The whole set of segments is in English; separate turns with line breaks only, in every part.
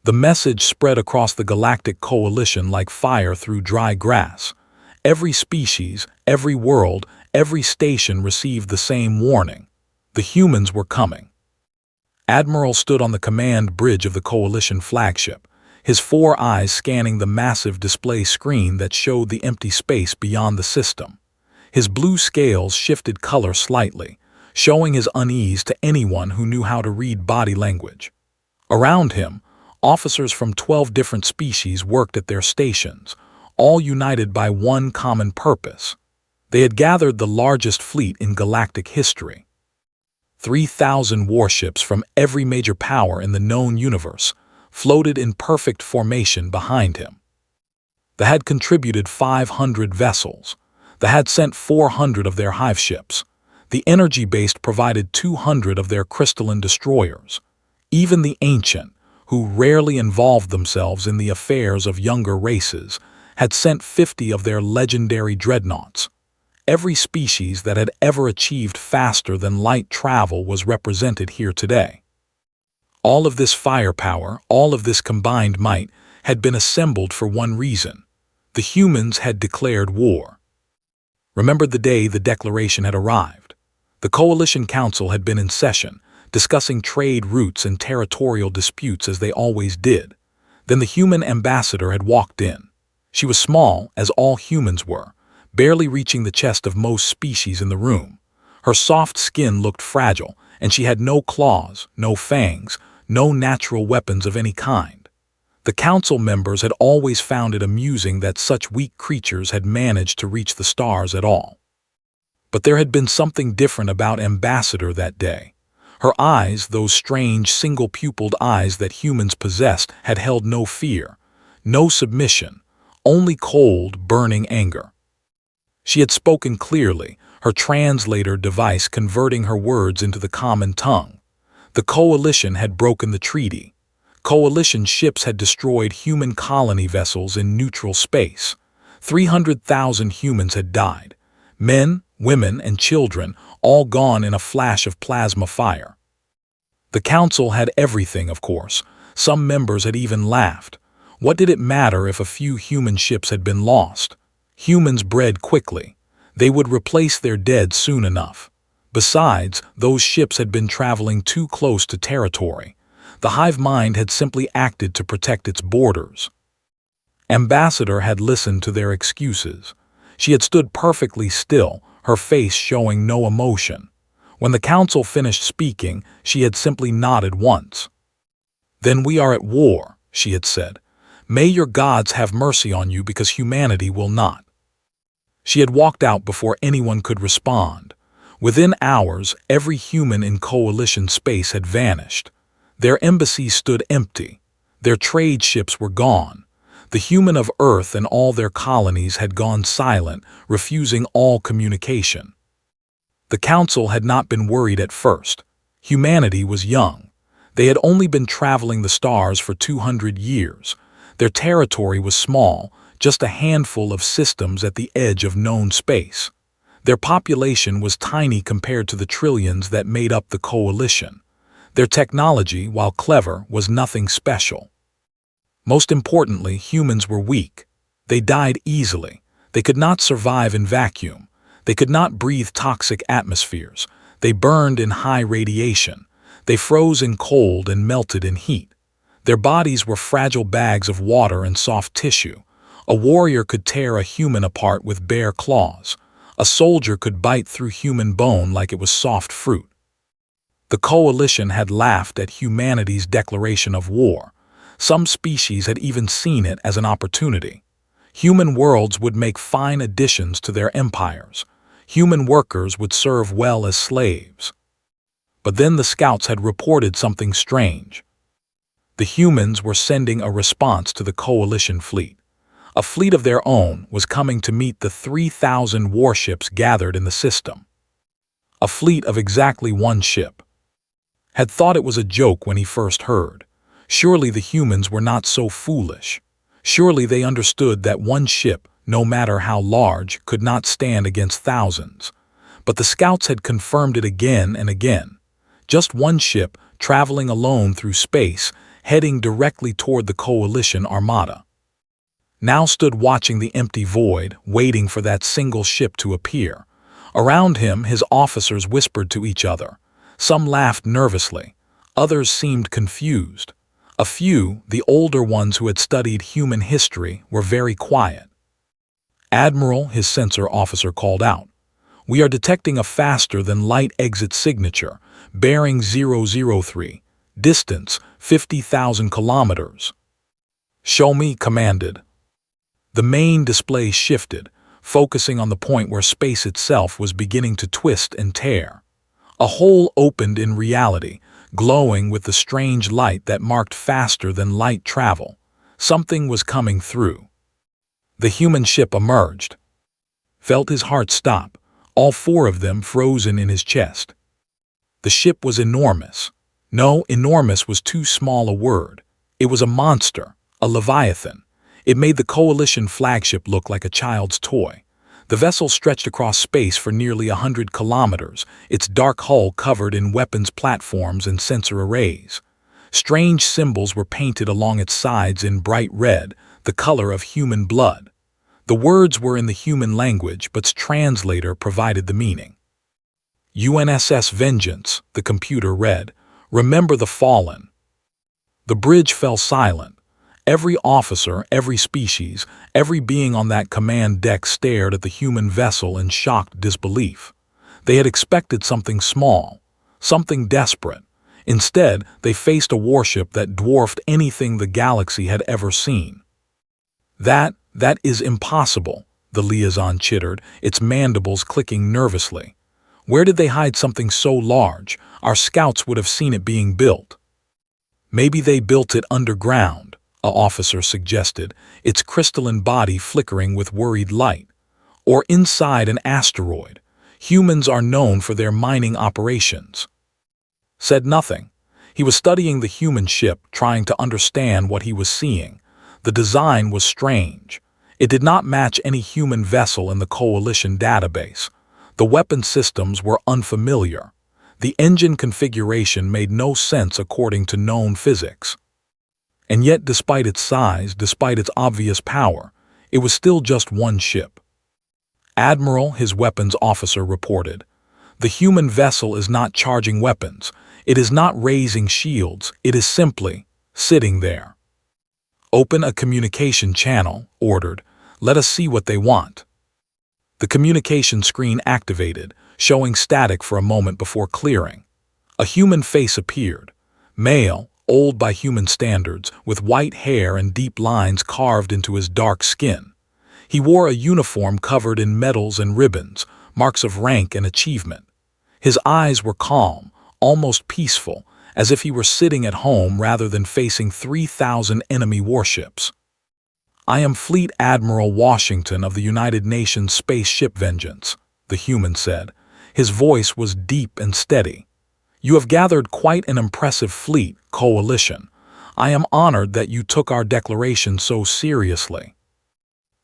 The message spread across the Galactic Coalition like fire through dry grass. Every species, every world, every station received the same warning. The humans were coming. Admiral stood on the command bridge of the Coalition flagship, his 4 eyes scanning the massive display screen that showed the empty space beyond the system. His blue scales shifted color slightly, showing his unease to anyone who knew how to read body language. Around him, officers from 12 different species worked at their stations, all united by one common purpose. They had gathered the largest fleet in galactic history. 3,000 warships from every major power in the known universe floated in perfect formation behind him. They had contributed 500 vessels. They had sent 400 of their hive ships. The energy-based provided 200 of their crystalline destroyers. Even the ancient, who rarely involved themselves in the affairs of younger races, had sent 50 of their legendary dreadnoughts. Every species that had ever achieved faster than light travel was represented here today. All of this firepower, all of this combined might, had been assembled for one reason. The humans had declared war. Remembered the day the declaration had arrived. The Coalition Council had been in session, discussing trade routes and territorial disputes as they always did. Then the human ambassador had walked in. She was small, as all humans were, barely reaching the chest of most species in the room. Her soft skin looked fragile, and she had no claws, no fangs, no natural weapons of any kind. The council members had always found it amusing that such weak creatures had managed to reach the stars at all. But there had been something different about Ambassador that day. Her eyes, those strange single-pupilled eyes that humans possessed, had held no fear, no submission, only cold, burning anger. She had spoken clearly, her translator device converting her words into the common tongue. The Coalition had broken the treaty. Coalition ships had destroyed human colony vessels in neutral space. 300,000 humans had died. Men, women, and children, all gone in a flash of plasma fire. The council had everything, of course. Some members had even laughed. What did it matter if a few human ships had been lost? Humans bred quickly. They would replace their dead soon enough. Besides, those ships had been traveling too close to territory. The hive mind had simply acted to protect its borders. Ambassador had listened to their excuses. She had stood perfectly still, her face showing no emotion. When the council finished speaking, she had simply nodded once. "Then we are at war," she had said. "May your gods have mercy on you because humanity will not." She had walked out before anyone could respond. Within hours, every human in Coalition space had vanished. Their embassies stood empty. Their trade ships were gone. The human of Earth and all their colonies had gone silent, refusing all communication. The council had not been worried at first. Humanity was young. They had only been traveling the stars for 200 years. Their territory was small, just a handful of systems at the edge of known space. Their population was tiny compared to the trillions that made up the Coalition. Their technology, while clever, was nothing special. Most importantly, humans were weak. They died easily. They could not survive in vacuum. They could not breathe toxic atmospheres. They burned in high radiation. They froze in cold and melted in heat. Their bodies were fragile bags of water and soft tissue. A warrior could tear a human apart with bare claws. A soldier could bite through human bone like it was soft fruit. The Coalition had laughed at humanity's declaration of war. Some species had even seen it as an opportunity. Human worlds would make fine additions to their empires. Human workers would serve well as slaves. But then the scouts had reported something strange. The humans were sending a response to the Coalition fleet. A fleet of their own was coming to meet the 3,000 warships gathered in the system. A fleet of exactly one ship. Had thought it was a joke when he first heard. Surely the humans were not so foolish. Surely they understood that one ship, no matter how large, could not stand against thousands. But the scouts had confirmed it again and again. Just one ship, traveling alone through space, heading directly toward the coalition armada. Now stood watching the empty void, waiting for that single ship to appear. Around him, his officers whispered to each other. Some laughed nervously. Others seemed confused. A few, the older ones who had studied human history, were very quiet. "Admiral," his sensor officer called out, "we are detecting a faster-than-light exit signature, bearing 003, distance 50,000 kilometers." "Show me," commanded. The main display shifted, focusing on the point where space itself was beginning to twist and tear. A hole opened in reality, glowing with the strange light that marked faster-than-light travel. Something was coming through. The human ship emerged. Felt his heart stop, all four of them frozen in his chest. The ship was enormous. No, enormous was too small a word. It was a monster, a leviathan. It made the coalition flagship look like a child's toy. The vessel stretched across space for nearly 100 kilometers, its dark hull covered in weapons platforms and sensor arrays. Strange symbols were painted along its sides in bright red, the color of human blood. The words were in the human language, but its translator provided the meaning. "UNSS Vengeance," the computer read. "Remember the fallen." The bridge fell silent. Every officer, every species, every being on that command deck stared at the human vessel in shocked disbelief. They had expected something small, something desperate. Instead, they faced a warship that dwarfed anything the galaxy had ever seen. That is impossible," the liaison chittered, its mandibles clicking nervously. "Where did they hide something so large? Our scouts would have seen it being built." "Maybe they built it underground," a officer suggested, its crystalline body flickering with worried light. "Or inside an asteroid. Humans are known for their mining operations." Said nothing. He was studying the human ship, trying to understand what he was seeing. The design was strange. It did not match any human vessel in the Coalition database. The weapon systems were unfamiliar. The engine configuration made no sense according to known physics. And yet, despite its size, despite its obvious power, it was still just one ship. "Admiral," his weapons officer reported, "the human vessel is not charging weapons. It is not raising shields. It is simply sitting there." "Open a communication channel," ordered. "Let us see what they want." The communication screen activated, showing static for a moment before clearing. A human face appeared. Male, old by human standards, with white hair and deep lines carved into his dark skin. He wore a uniform covered in medals and ribbons, marks of rank and achievement. His eyes were calm, almost peaceful, as if he were sitting at home rather than facing 3,000 enemy warships. "I am Fleet Admiral Washington of the United Nations Spaceship Vengeance," the human said. His voice was deep and steady. "You have gathered quite an impressive fleet, Coalition. I am honored that you took our declaration so seriously."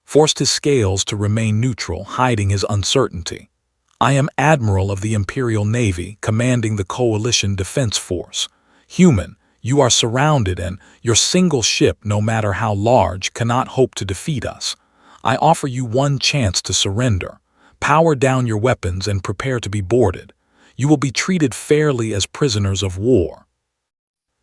Forced his scales to remain neutral, hiding his uncertainty. "I am Admiral of the Imperial Navy, commanding the Coalition Defense Force. Human, you are surrounded and your single ship, no matter how large, cannot hope to defeat us. I offer you one chance to surrender. Power down your weapons and prepare to be boarded. You will be treated fairly as prisoners of war."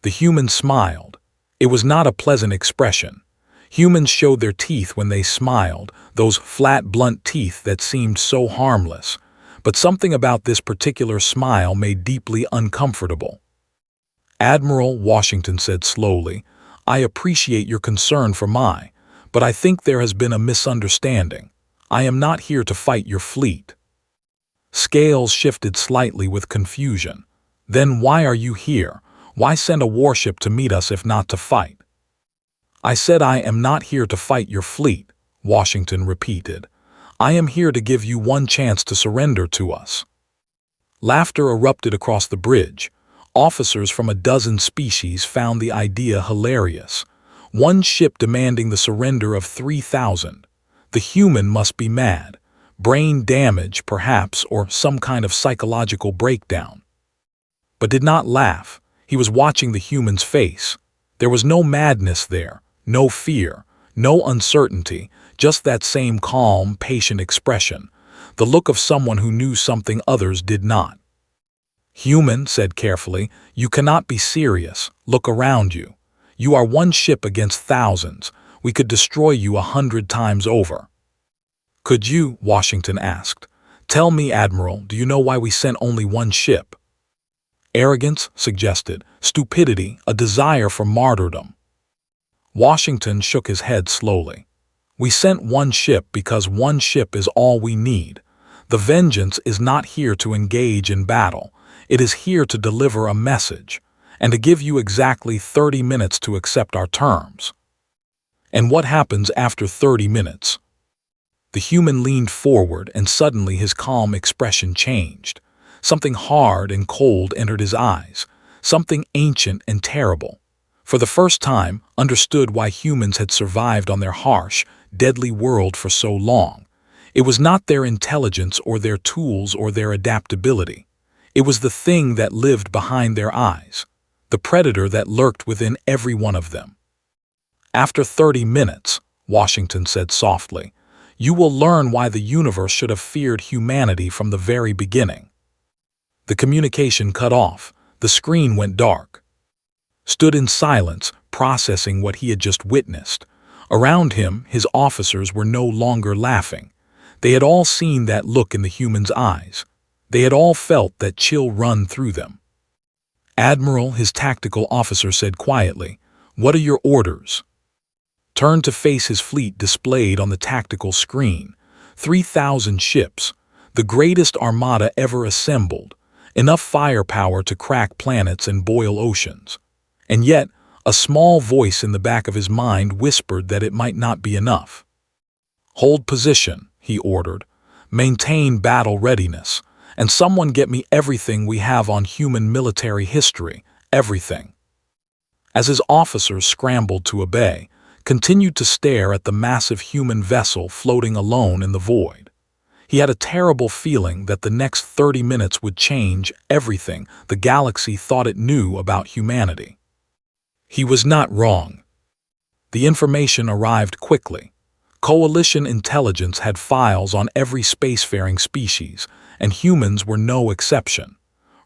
The human smiled. It was not a pleasant expression. Humans showed their teeth when they smiled, those flat, blunt teeth that seemed so harmless. But something about this particular smile made deeply uncomfortable. "Admiral," Washington said slowly, "I appreciate your concern for but I think there has been a misunderstanding. I am not here to fight your fleet." Scales shifted slightly with confusion. "Then why are you here? Why send a warship to meet us if not to fight?" "I said I am not here to fight your fleet," Washington repeated. "I am here to give you one chance to surrender to us." Laughter erupted across the bridge. Officers from a dozen species found the idea hilarious. One ship demanding the surrender of 3,000. The human must be mad. Brain damage, perhaps, or some kind of psychological breakdown. But did not laugh. He was watching the human's face. There was no madness there, no fear, no uncertainty, just that same calm, patient expression, the look of someone who knew something others did not. "Human," said carefully, "you cannot be serious. Look around you. You are one ship against thousands. We could destroy you 100 times over." "Could you," Washington asked, "tell me, Admiral, do you know why we sent only one ship?" "Arrogance," suggested, "stupidity, a desire for martyrdom." Washington shook his head slowly. "We sent one ship because one ship is all we need. The Vengeance is not here to engage in battle. It is here to deliver a message, and to give you exactly 30 minutes to accept our terms." "And what happens after 30 minutes?" The human leaned forward, and suddenly his calm expression changed. Something hard and cold entered his eyes, something ancient and terrible. For the first time, understood why humans had survived on their harsh, deadly world for so long. It was not their intelligence or their tools or their adaptability. It was the thing that lived behind their eyes, the predator that lurked within every one of them. "After 30 minutes," Washington said softly, "you will learn why the universe should have feared humanity from the very beginning." The communication cut off. The screen went dark. Stood in silence, processing what he had just witnessed. Around him, his officers were no longer laughing. They had all seen that look in the human's eyes. They had all felt that chill run through them. "Admiral," his tactical officer said quietly, "what are your orders?" Turned to face his fleet displayed on the tactical screen. 3,000 ships, the greatest armada ever assembled, enough firepower to crack planets and boil oceans. And yet, a small voice in the back of his mind whispered that it might not be enough. "Hold position," he ordered. "Maintain battle readiness. And someone get me everything we have on human military history, everything." As his officers scrambled to obey, continued to stare at the massive human vessel floating alone in the void. He had a terrible feeling that the next 30 minutes would change everything the galaxy thought it knew about humanity. He was not wrong. The information arrived quickly. Coalition intelligence had files on every spacefaring species, and humans were no exception.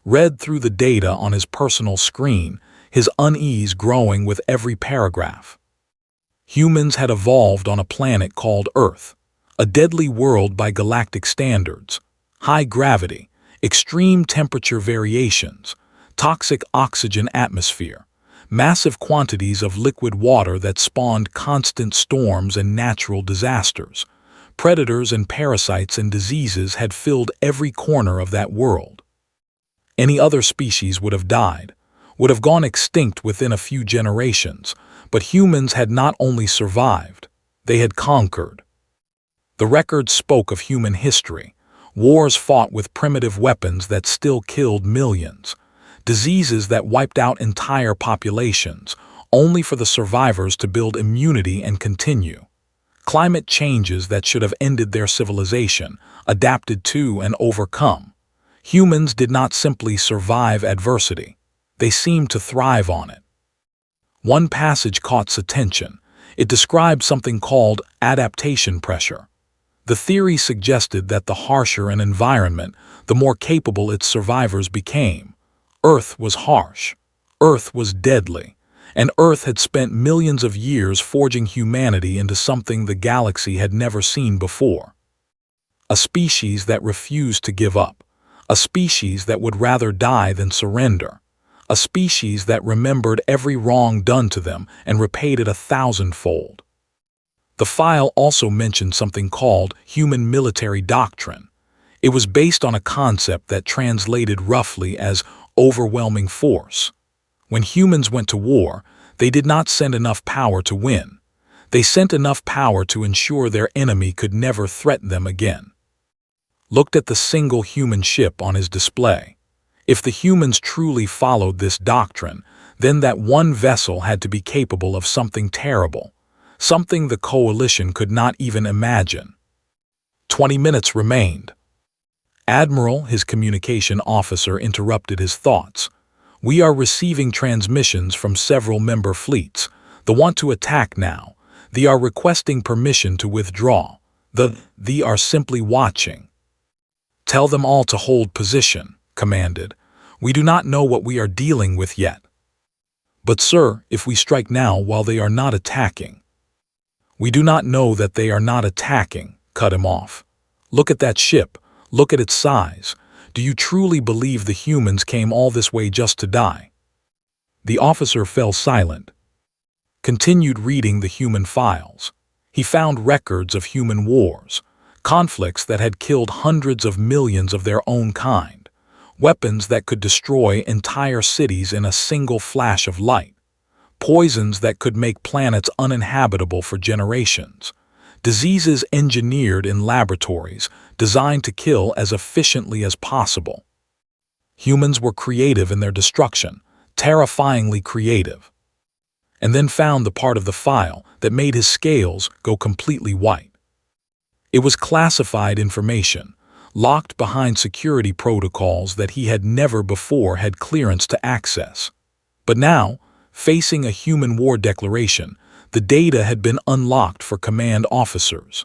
Read through the data on his personal screen, his unease growing with every paragraph. Humans had evolved on a planet called Earth, a deadly world by galactic standards. High gravity, extreme temperature variations, toxic oxygen atmosphere, massive quantities of liquid water that spawned constant storms and natural disasters. Predators and parasites and diseases had filled every corner of that world. Any other species would have died, would have gone extinct within a few generations, but humans had not only survived, they had conquered. The records spoke of human history, wars fought with primitive weapons that still killed millions, diseases that wiped out entire populations, only for the survivors to build immunity and continue. Climate changes that should have ended their civilization, adapted to and overcome. Humans did not simply survive adversity, they seemed to thrive on it. One passage caught attention. It described something called adaptation pressure. The theory suggested that the harsher an environment, the more capable its survivors became. Earth was harsh. Earth was deadly. And Earth had spent millions of years forging humanity into something the galaxy had never seen before. A species that refused to give up. A species that would rather die than surrender. A species that remembered every wrong done to them and repaid it 1,000-fold. The file also mentioned something called human military doctrine. It was based on a concept that translated roughly as overwhelming force. When humans went to war, they did not send enough power to win. They sent enough power to ensure their enemy could never threaten them again. Looked at the single human ship on his display. If the humans truly followed this doctrine, then that one vessel had to be capable of something terrible, something the coalition could not even imagine. 20 minutes remained. "Admiral," his communication officer interrupted his thoughts. We are receiving transmissions from several member fleets. They want to attack now. They are requesting permission to withdraw. They are simply watching. Tell them all to hold position, commanded. We do not know what we are dealing with yet. But sir, if we strike now while they are not attacking. We do not know that they are not attacking, cut him off. Look at that ship. Look at its size. Do you truly believe the humans came all this way just to die? The officer fell silent. Continued reading the human files. He found records of human wars, conflicts that had killed hundreds of millions of their own kind, weapons that could destroy entire cities in a single flash of light, poisons that could make planets uninhabitable for generations, diseases engineered in laboratories designed to kill as efficiently as possible. Humans were creative in their destruction, terrifyingly creative. And then found the part of the file that made his scales go completely white. It was classified information, locked behind security protocols that he had never before had clearance to access. But now, facing a human war declaration, the data had been unlocked for command officers.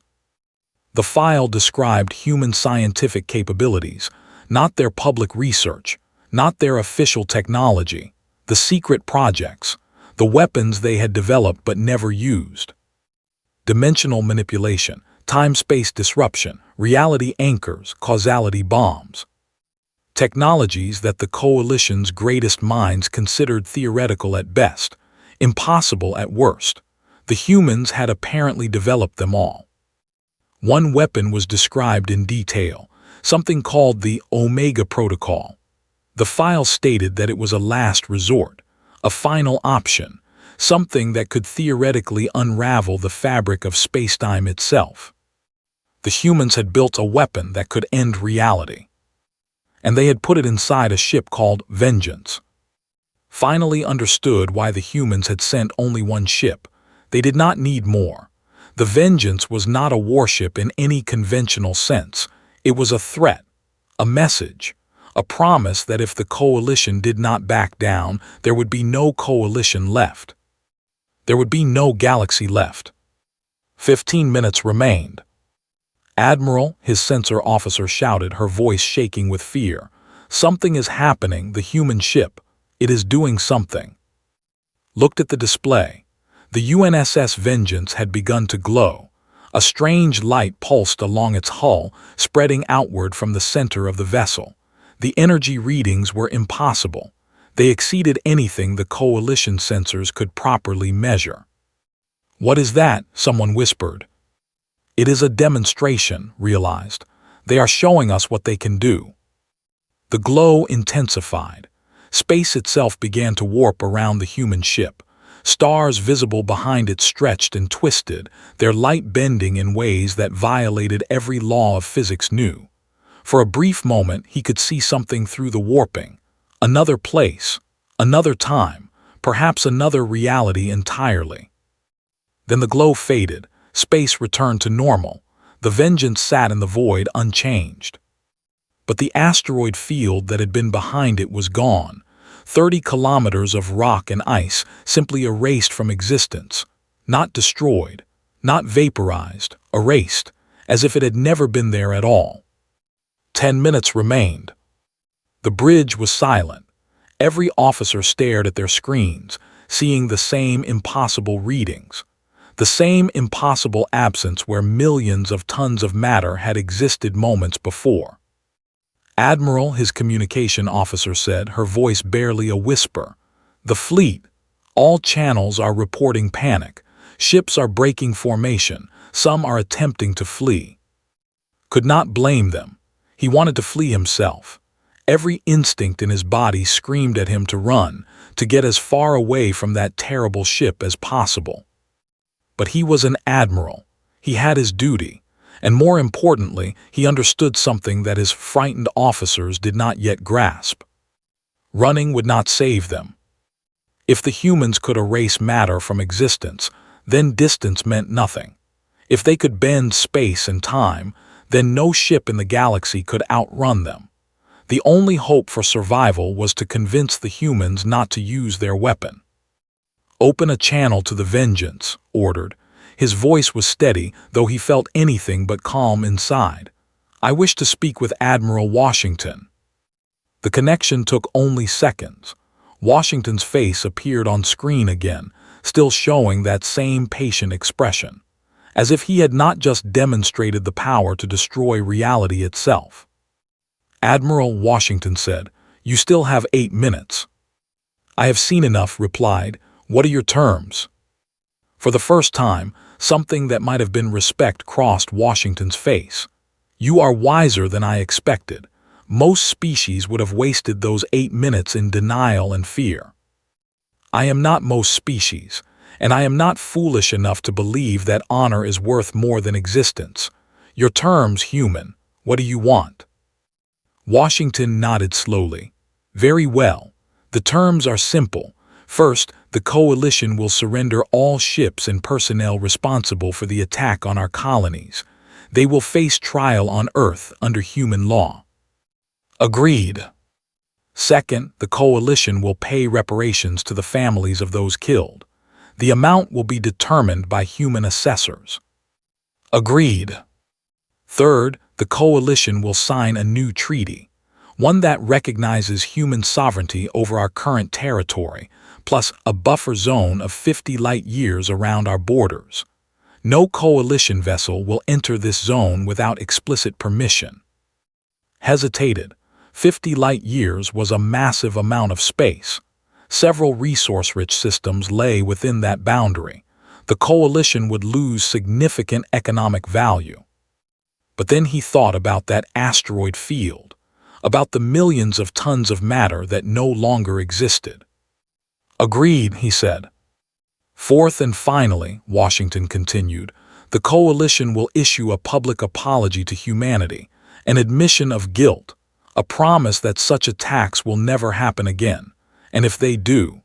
The file described human scientific capabilities, not their public research, not their official technology, the secret projects, the weapons they had developed but never used. Dimensional manipulation, time-space disruption, reality anchors, causality bombs. Technologies that the Coalition's greatest minds considered theoretical at best, impossible at worst. The humans had apparently developed them all. One weapon was described in detail, something called the Omega Protocol. The file stated that it was a last resort, a final option, something that could theoretically unravel the fabric of spacetime itself. The humans had built a weapon that could end reality. And they had put it inside a ship called Vengeance. Finally understood why the humans had sent only one ship. They did not need more. The Vengeance was not a warship in any conventional sense. It was a threat, a message, a promise that if the Coalition did not back down, there would be no Coalition left. There would be no galaxy left. 15 minutes remained. Admiral, his sensor officer shouted, her voice shaking with fear. Something is happening, the human ship. It is doing something. Looked at the display. The UNSS Vengeance had begun to glow. A strange light pulsed along its hull, spreading outward from the center of the vessel. The energy readings were impossible. They exceeded anything the Coalition sensors could properly measure. What is that? Someone whispered. It is a demonstration, realized. They are showing us what they can do. The glow intensified. Space itself began to warp around the human ship. Stars visible behind it stretched and twisted, their light bending in ways that violated every law of physics knew. For a brief moment, he could see something through the warping. Another place, another time, perhaps another reality entirely. Then the glow faded. Space returned to normal. The Vengeance sat in the void unchanged. But the asteroid field that had been behind it was gone. 30 kilometers of rock and ice simply erased from existence. Not destroyed, not vaporized, erased, as if it had never been there at all. 10 minutes remained. The bridge was silent. Every officer stared at their screens, seeing the same impossible readings. The same impossible absence where millions of tons of matter had existed moments before. Admiral, his communication officer said, her voice barely a whisper. The fleet. All channels are reporting panic. Ships are breaking formation. Some are attempting to flee. Could not blame them. He wanted to flee himself. Every instinct in his body screamed at him to run, to get as far away from that terrible ship as possible. But he was an admiral. He had his duty. And more importantly, he understood something that his frightened officers did not yet grasp. Running would not save them. If the humans could erase matter from existence, then distance meant nothing. If they could bend space and time, then no ship in the galaxy could outrun them. The only hope for survival was to convince the humans not to use their weapon. "Open a channel to the Vengeance," ordered. His voice was steady, though he felt anything but calm inside. "I wish to speak with Admiral Washington." The connection took only seconds. Washington's face appeared on screen again, still showing that same patient expression, as if he had not just demonstrated the power to destroy reality itself. "Admiral," Washington said, "you still have 8 minutes." "I have seen enough," replied. "What are your terms?" For the first time, something that might have been respect crossed Washington's face. "You are wiser than I expected. Most species would have wasted those 8 minutes in denial and fear." "I am not most species, and I am not foolish enough to believe that honor is worth more than existence. Your terms, human. What do you want?" Washington nodded slowly. "Very well. The terms are simple. First, the coalition will surrender all ships and personnel responsible for the attack on our colonies. They will face trial on Earth under human law." "Agreed." "Second, the coalition will pay reparations to the families of those killed. The amount will be determined by human assessors." "Agreed." "Third, the coalition will sign a new treaty, one that recognizes human sovereignty over our current territory, plus a buffer zone of 50 light-years around our borders. No coalition vessel will enter this zone without explicit permission." Hesitated. 50 light-years was a massive amount of space. Several resource-rich systems lay within that boundary. The coalition would lose significant economic value. But then he thought about that asteroid field, about the millions of tons of matter that no longer existed. "Agreed," he said. "Fourth and finally," Washington continued, "the coalition will issue a public apology to humanity, an admission of guilt, a promise that such attacks will never happen again. And if they do—"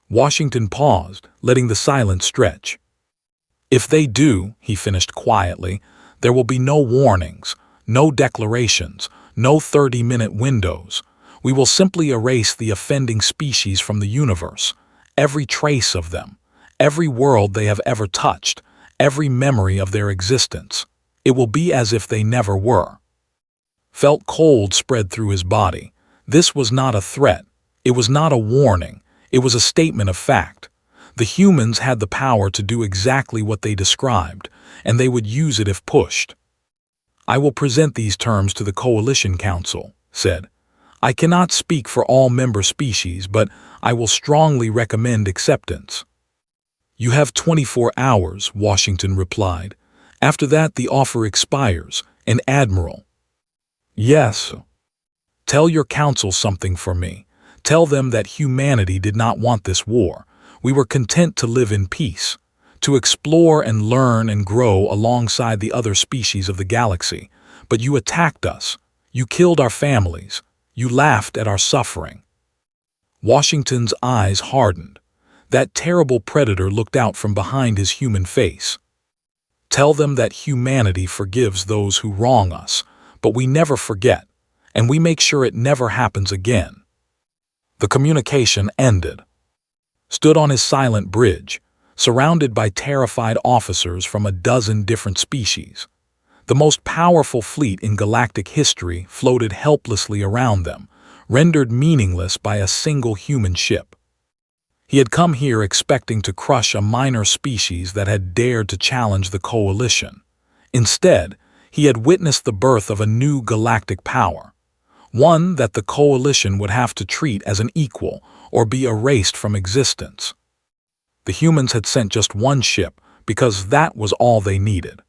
Washington paused, letting the silence stretch. "If they do," he finished quietly, "there will be no warnings, no declarations, no 30-minute windows. We will simply erase the offending species from the universe, every trace of them, every world they have ever touched, every memory of their existence. It will be as if they never were." Felt cold spread through his body. This was not a threat. It was not a warning. It was a statement of fact. The humans had the power to do exactly what they described, and they would use it if pushed. "I will present these terms to the Coalition Council," said. "I cannot speak for all member species, but I will strongly recommend acceptance." "You have 24 hours," Washington replied. "After that the offer expires, and Admiral—" "Yes." "Tell your council something for me. Tell them that humanity did not want this war. We were content to live in peace, to explore and learn and grow alongside the other species of the galaxy. But you attacked us. You killed our families. You laughed at our suffering." Washington's eyes hardened. That terrible predator looked out from behind his human face. "Tell them that humanity forgives those who wrong us, but we never forget, and we make sure it never happens again." The communication ended. Stood on his silent bridge, surrounded by terrified officers from a dozen different species. The most powerful fleet in galactic history floated helplessly around them, rendered meaningless by a single human ship. He had come here expecting to crush a minor species that had dared to challenge the coalition. Instead, he had witnessed the birth of a new galactic power, one that the coalition would have to treat as an equal or be erased from existence. The humans had sent just one ship because that was all they needed.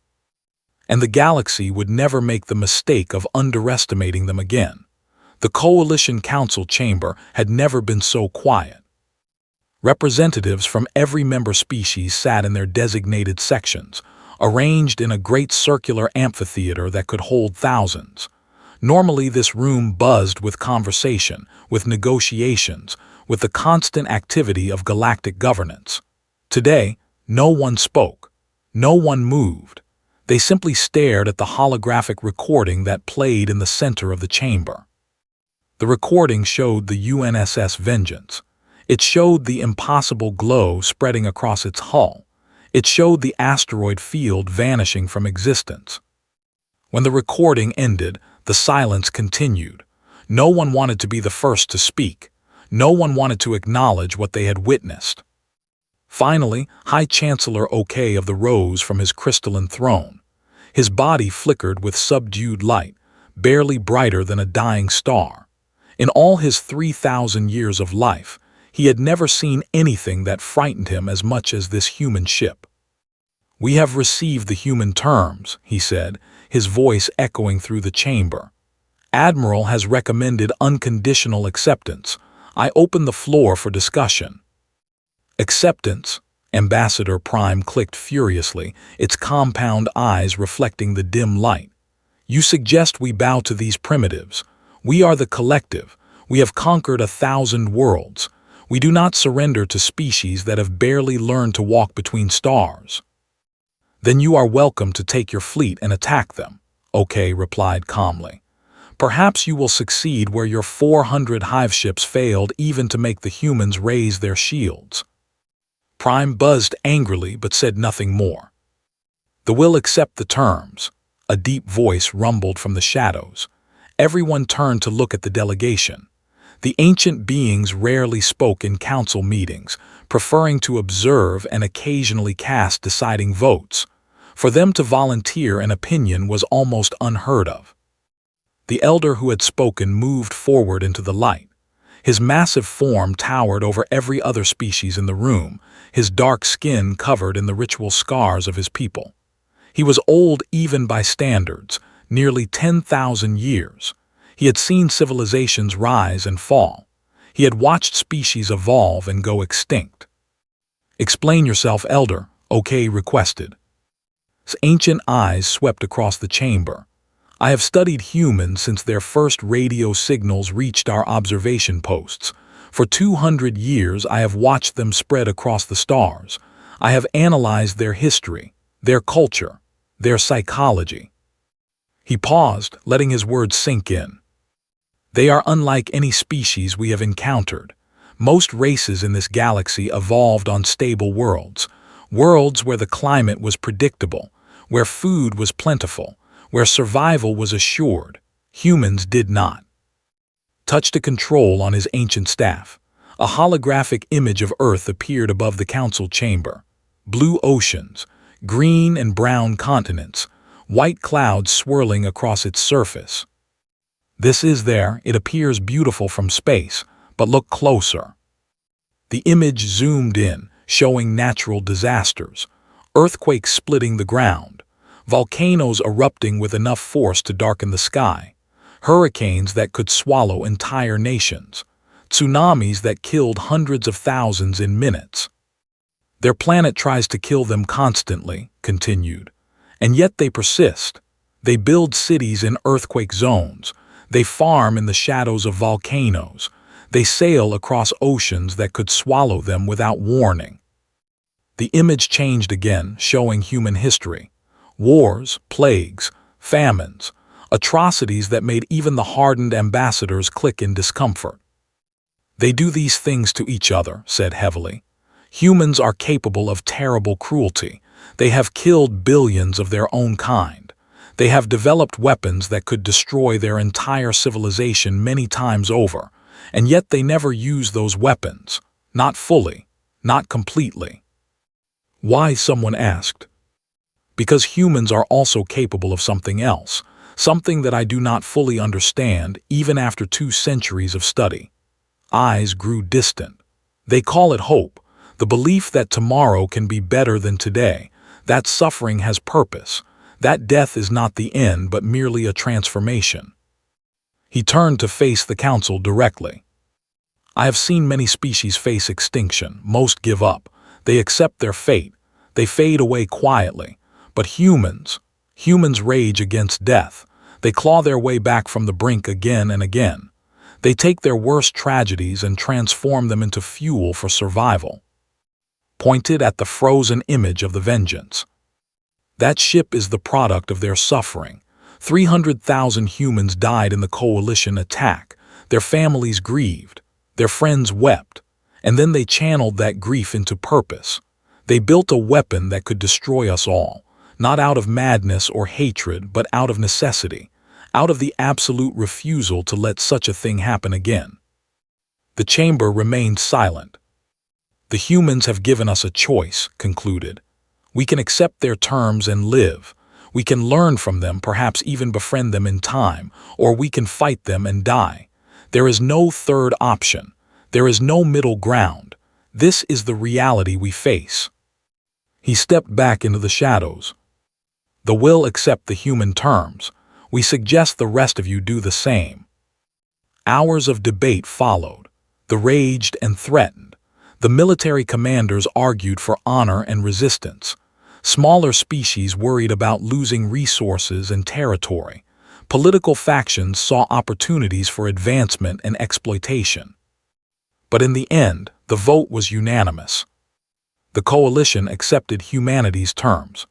And the galaxy would never make the mistake of underestimating them again. The Coalition Council chamber had never been so quiet. Representatives from every member species sat in their designated sections, arranged in a great circular amphitheater that could hold thousands. Normally this room buzzed with conversation, with negotiations, with the constant activity of galactic governance. Today, no one spoke. No one moved. They simply stared at the holographic recording that played in the center of the chamber. The recording showed the UNSS Vengeance. It showed the impossible glow spreading across its hull. It showed the asteroid field vanishing from existence. When the recording ended, the silence continued. No one wanted to be the first to speak. No one wanted to acknowledge what they had witnessed. Finally, High Chancellor OK of the rose from his crystalline throne. His body flickered with subdued light, barely brighter than a dying star. In all his 3,000 years of life, he had never seen anything that frightened him as much as this human ship. "We have received the human terms," he said, his voice echoing through the chamber. "Admiral has recommended unconditional acceptance. I open the floor for discussion." "Acceptance?" Ambassador Prime clicked furiously, its compound eyes reflecting the dim light. "You suggest we bow to these primitives. We are the collective. We have conquered 1,000 worlds. We do not surrender to species that have barely learned to walk between stars." "Then you are welcome to take your fleet and attack them," OK replied calmly. "Perhaps you will succeed where your 400 hive ships failed even to make the humans raise their shields." Prime buzzed angrily but said nothing more. "The will accept the terms," a deep voice rumbled from the shadows. Everyone turned to look at the delegation. The ancient beings rarely spoke in council meetings, preferring to observe and occasionally cast deciding votes. For them to volunteer an opinion was almost unheard of. The elder who had spoken moved forward into the light. His massive form towered over every other species in the room, his dark skin covered in the ritual scars of his people. He was old even by standards, nearly 10,000 years. He had seen civilizations rise and fall. He had watched species evolve and go extinct. "Explain yourself, Elder," OK requested. His ancient eyes swept across the chamber. "I have studied humans since their first radio signals reached our observation posts. For 200 years I have watched them spread across the stars. I have analyzed their history, their culture, their psychology." He paused, letting his words sink in. "They are unlike any species we have encountered. Most races in this galaxy evolved on stable worlds, worlds where the climate was predictable, where food was plentiful, where survival was assured. Humans did not." Touched a control on his ancient staff. A holographic image of Earth appeared above the council chamber. Blue oceans, green and brown continents, white clouds swirling across its surface. "This is there. It appears beautiful from space, but look closer." The image zoomed in, showing natural disasters, earthquakes splitting the ground, volcanoes erupting with enough force to darken the sky, hurricanes that could swallow entire nations, tsunamis that killed hundreds of thousands in minutes. "Their planet tries to kill them constantly," continued, "and yet they persist. They build cities in earthquake zones. They farm in the shadows of volcanoes. They sail across oceans that could swallow them without warning." The image changed again, showing human history. Wars, plagues, famines, atrocities that made even the hardened ambassadors click in discomfort. "They do these things to each other," said heavily. "Humans are capable of terrible cruelty. They have killed billions of their own kind. They have developed weapons that could destroy their entire civilization many times over, and yet they never use those weapons. Not fully, not completely." "Why?" someone asked. "Because humans are also capable of something else, something that I do not fully understand even after 2 centuries of study." Eyes grew distant. "They call it hope, the belief that tomorrow can be better than today, that suffering has purpose, that death is not the end but merely a transformation." He turned to face the council directly. "I have seen many species face extinction. Most give up. They accept their fate. They fade away quietly. But humans rage against death. They claw their way back from the brink again and again. They take their worst tragedies and transform them into fuel for survival." Pointed at the frozen image of the Vengeance. "That ship is the product of their suffering. 300,000 humans died in the coalition attack. Their families grieved, their friends wept, and then they channeled that grief into purpose. They built a weapon that could destroy us all, not out of madness or hatred, but out of necessity, out of the absolute refusal to let such a thing happen again. The chamber remained silent. The humans have given us a choice, concluded. We can accept their terms and live. We can learn from them, perhaps even befriend them in time, or we can fight them and die. There is no third option. There is no middle ground. This is the reality we face. He stepped back into the shadows. The will accept the human terms. We suggest the rest of you do the same. Hours of debate followed. The raged and threatened. The military commanders argued for honor and resistance. Smaller species worried about losing resources and territory. Political factions saw opportunities for advancement and exploitation. But in the end, the vote was unanimous. The coalition accepted humanity's terms.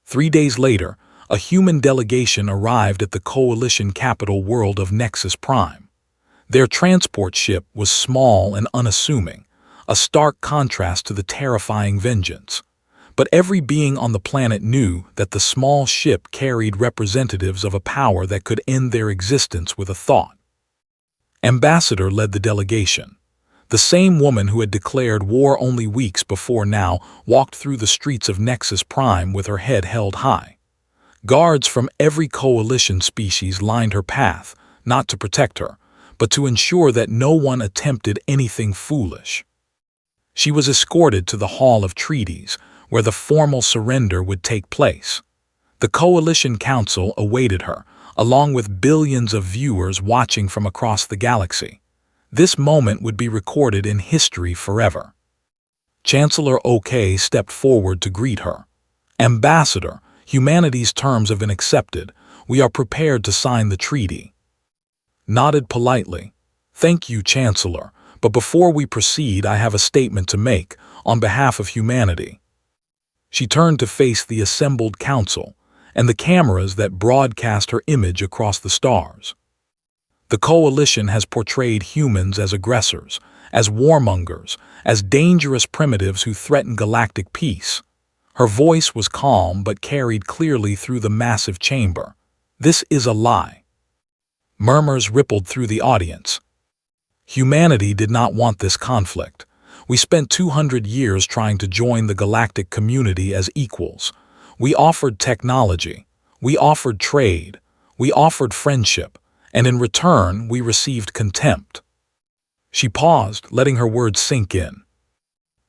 3 days later, a human delegation arrived at the coalition capital world of Nexus Prime. Their transport ship was small and unassuming, a stark contrast to the terrifying Vengeance. But every being on the planet knew that the small ship carried representatives of a power that could end their existence with a thought. Ambassador led the delegation. The same woman who had declared war only weeks before now walked through the streets of Nexus Prime with her head held high. Guards from every coalition species lined her path, not to protect her, but to ensure that no one attempted anything foolish. She was escorted to the Hall of Treaties, where the formal surrender would take place. The Coalition Council awaited her, along with billions of viewers watching from across the galaxy. This moment would be recorded in history forever. Chancellor OK stepped forward to greet her. Ambassador, humanity's terms have been accepted. We are prepared to sign the treaty. Nodded politely. Thank you, Chancellor, but before we proceed, I have a statement to make on behalf of humanity. She turned to face the assembled council and the cameras that broadcast her image across the stars. The coalition has portrayed humans as aggressors, as warmongers, as dangerous primitives who threaten galactic peace. Her voice was calm but carried clearly through the massive chamber. This is a lie. Murmurs rippled through the audience. Humanity did not want this conflict. We spent 200 years trying to join the galactic community as equals. We offered technology. We offered trade. We offered friendship. And in return, we received contempt. She paused, letting her words sink in.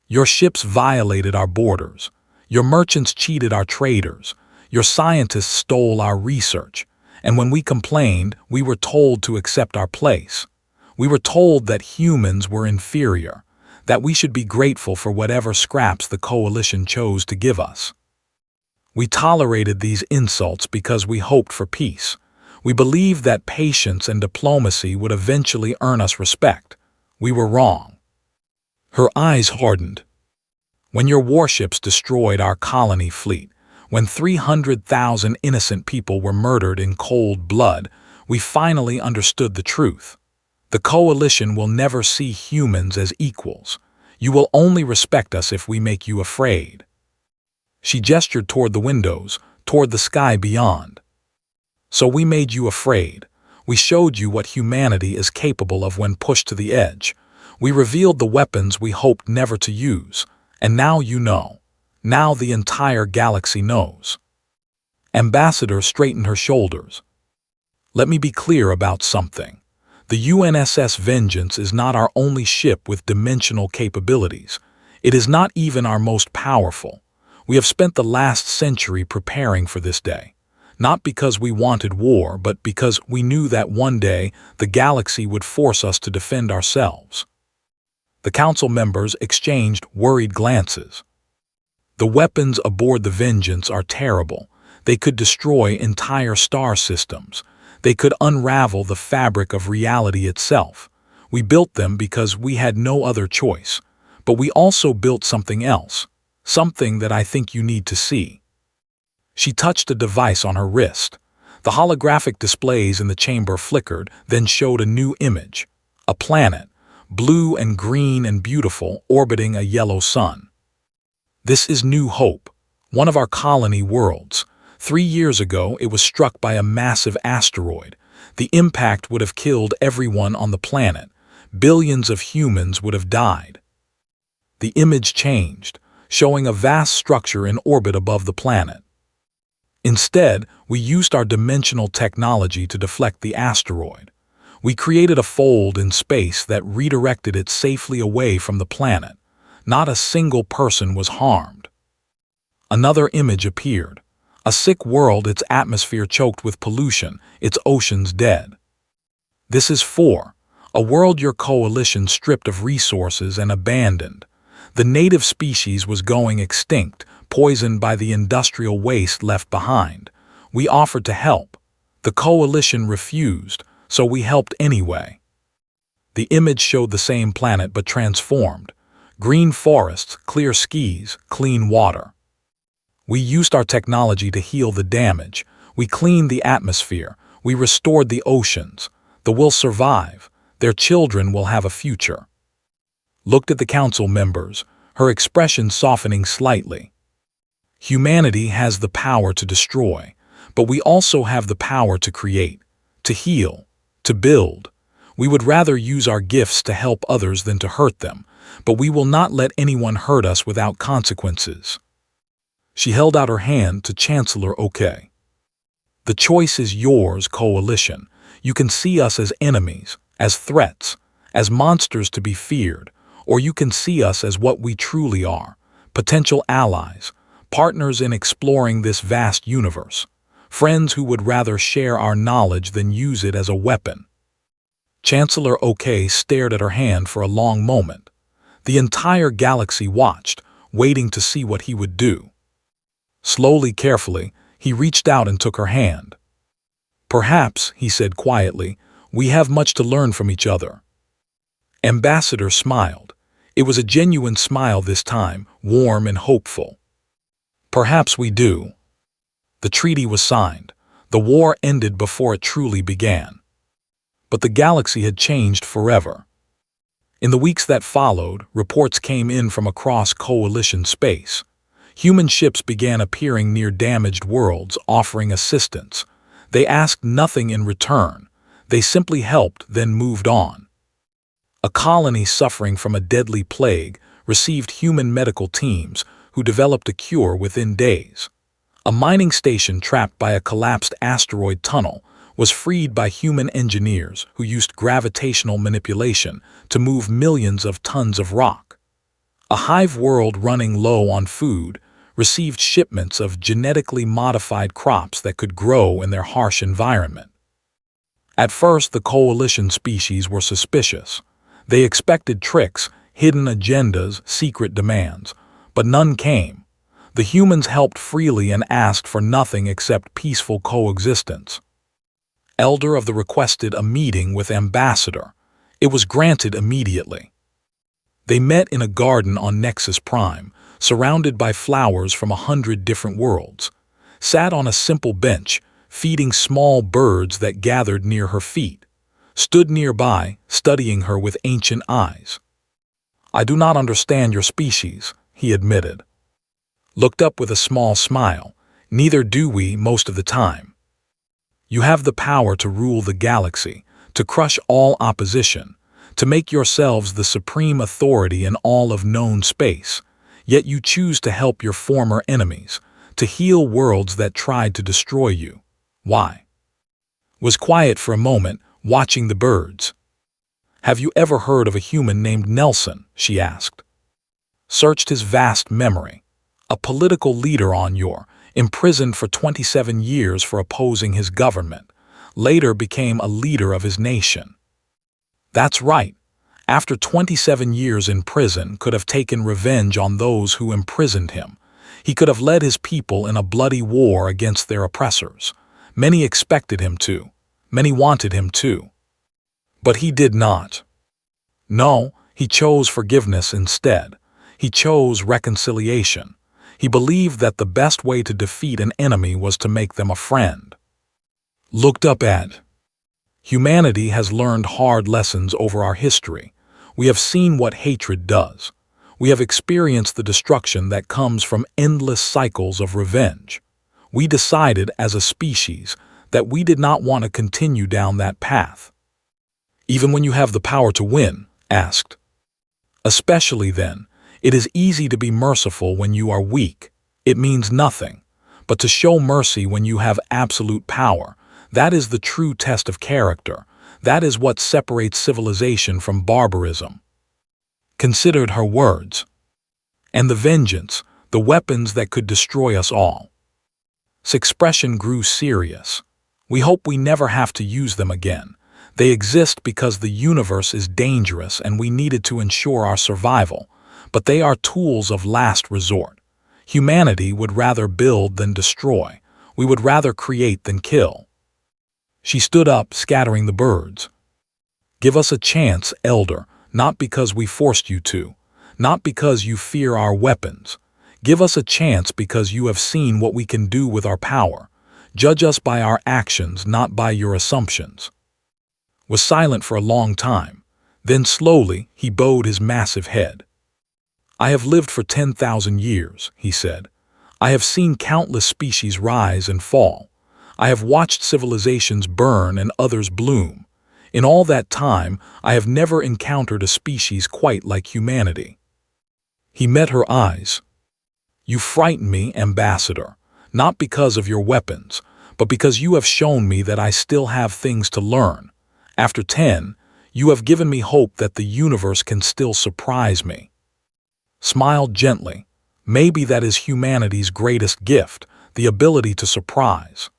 Your ships violated our borders. Your merchants cheated our traders. Your scientists stole our research. And when we complained, we were told to accept our place. We were told that humans were inferior, that we should be grateful for whatever scraps the coalition chose to give us. We tolerated these insults because we hoped for peace. We believed that patience and diplomacy would eventually earn us respect. We were wrong. Her eyes hardened. When your warships destroyed our colony fleet, when 300,000 innocent people were murdered in cold blood, we finally understood the truth. The coalition will never see humans as equals. You will only respect us if we make you afraid. She gestured toward the windows, toward the sky beyond. So we made you afraid. We showed you what humanity is capable of when pushed to the edge. We revealed the weapons we hoped never to use. And now you know. Now the entire galaxy knows. Ambassador straightened her shoulders. Let me be clear about something. The UNSS Vengeance is not our only ship with dimensional capabilities. It is not even our most powerful. We have spent the last century preparing for this day. Not because we wanted war, but because we knew that one day the galaxy would force us to defend ourselves. The council members exchanged worried glances. The weapons aboard the Vengeance are terrible. They could destroy entire star systems. They could unravel the fabric of reality itself. We built them because we had no other choice. But we also built something else, something that I think you need to see. She touched a device on her wrist. The holographic displays in the chamber flickered, then showed a new image. A planet, blue and green and beautiful, orbiting a yellow sun. This is New Hope, one of our colony worlds. 3 years ago, it was struck by a massive asteroid. The impact would have killed everyone on the planet. Billions of humans would have died. The image changed, showing a vast structure in orbit above the planet. Instead, we used our dimensional technology to deflect the asteroid. We created a fold in space that redirected it safely away from the planet. Not a single person was harmed. Another image appeared. A sick world, its atmosphere choked with pollution, its oceans dead. This is 4. A world your coalition stripped of resources and abandoned. The native species was going extinct, poisoned by the industrial waste left behind. We offered to help. The coalition refused, so we helped anyway. The image showed the same planet but transformed. Green forests, clear skies, clean water. We used our technology to heal the damage. We cleaned the atmosphere. We restored the oceans. The will survive. Their children will have a future. Looked at the council members, her expression softening slightly. Humanity has the power to destroy, but we also have the power to create, to heal, to build. We would rather use our gifts to help others than to hurt them, but we will not let anyone hurt us without consequences. She held out her hand to Chancellor OK. The choice is yours, Coalition. You can see us as enemies, as threats, as monsters to be feared, or you can see us as what we truly are, potential allies, partners in exploring this vast universe, friends who would rather share our knowledge than use it as a weapon. Chancellor OK stared at her hand for a long moment. The entire galaxy watched, waiting to see what he would do. Slowly, carefully, he reached out and took her hand. Perhaps, he said quietly, we have much to learn from each other. Ambassador smiled. It was a genuine smile this time, warm and hopeful. Perhaps we do. The treaty was signed. The war ended before it truly began. But the galaxy had changed forever. In the weeks that followed, reports came in from across Coalition space. Human ships began appearing near damaged worlds, offering assistance. They asked nothing in return. They simply helped, then moved on. A colony suffering from a deadly plague received human medical teams who developed a cure within days. A mining station trapped by a collapsed asteroid tunnel was freed by human engineers who used gravitational manipulation to move millions of tons of rock. A hive world running low on food received shipments of genetically modified crops that could grow in their harsh environment. At first, the coalition species were suspicious. They expected tricks, hidden agendas, secret demands, but none came. The humans helped freely and asked for nothing except peaceful coexistence. Elder of the requested a meeting with Ambassador. It was granted immediately. They met in a garden on Nexus Prime, surrounded by flowers from 100 different worlds, sat on a simple bench, feeding small birds that gathered near her feet, stood nearby, studying her with ancient eyes. I do not understand your species, he admitted. Looked up with a small smile. Neither do we most of the time. You have the power to rule the galaxy, to crush all opposition, to make yourselves the supreme authority in all of known space, yet you choose to help your former enemies, to heal worlds that tried to destroy you. Why? Was quiet for a moment, watching the birds. Have you ever heard of a human named Nelson? She asked. Searched his vast memory. A political leader on your, imprisoned for 27 years for opposing his government, later became a leader of his nation. That's right. After 27 years in prison, could have taken revenge on those who imprisoned him. He could have led his people in a bloody war against their oppressors. Many expected him to. Many wanted him to. But he did not. No, he chose forgiveness instead. He chose reconciliation. He believed that the best way to defeat an enemy was to make them a friend. looked up at. Humanity has learned hard lessons over our history. We have seen what hatred does. We have experienced the destruction that comes from endless cycles of revenge. We decided as a species that we did not want to continue down that path. Even when you have the power to win, asked. Especially then, it is easy to be merciful when you are weak. It means nothing. But to show mercy when you have absolute power, that is the true test of character. That is what separates civilization from barbarism. Considered her words. And the vengeance, the weapons that could destroy us all. His expression grew serious. We hope we never have to use them again. They exist because the universe is dangerous and we needed to ensure our survival, but they are tools of last resort. Humanity would rather build than destroy. We would rather create than kill. She stood up, scattering the birds. Give us a chance, Elder, not because we forced you to, not because you fear our weapons. Give us a chance because you have seen what we can do with our power. Judge us by our actions, not by your assumptions. Was silent for a long time. Then slowly he bowed his massive head. I have lived for 10,000 years, he said. I have seen countless species rise and fall. I have watched civilizations burn and others bloom. In all that time, I have never encountered a species quite like humanity. He met her eyes. You frighten me, Ambassador, not because of your weapons, but because you have shown me that I still have things to learn. After 10, you have given me hope that the universe can still surprise me. Smiled gently. Maybe that is humanity's greatest gift, the ability to surprise.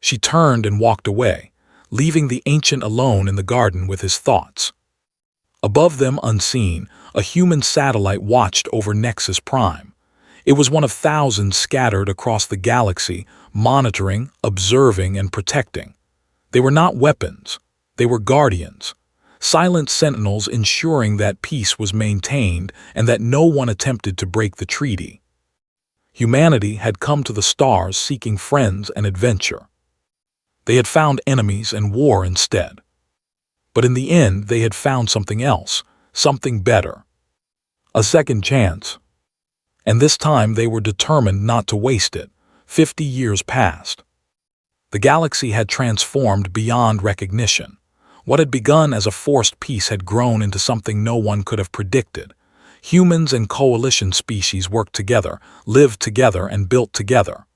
She turned and walked away, leaving the ancient alone in the garden with his thoughts. Above them, unseen, a human satellite watched over Nexus Prime. It was one of thousands scattered across the galaxy, monitoring, observing, and protecting. They were not weapons. They were guardians. Silent sentinels ensuring that peace was maintained and that no one attempted to break the treaty. Humanity had come to the stars seeking friends and adventure. They had found enemies and war instead. But in the end, they had found something else, something better. A second chance. And this time they were determined not to waste it. 50 years passed. The galaxy had transformed beyond recognition. What had begun as a forced peace had grown into something no one could have predicted. Humans and coalition species worked together, lived together, and built together.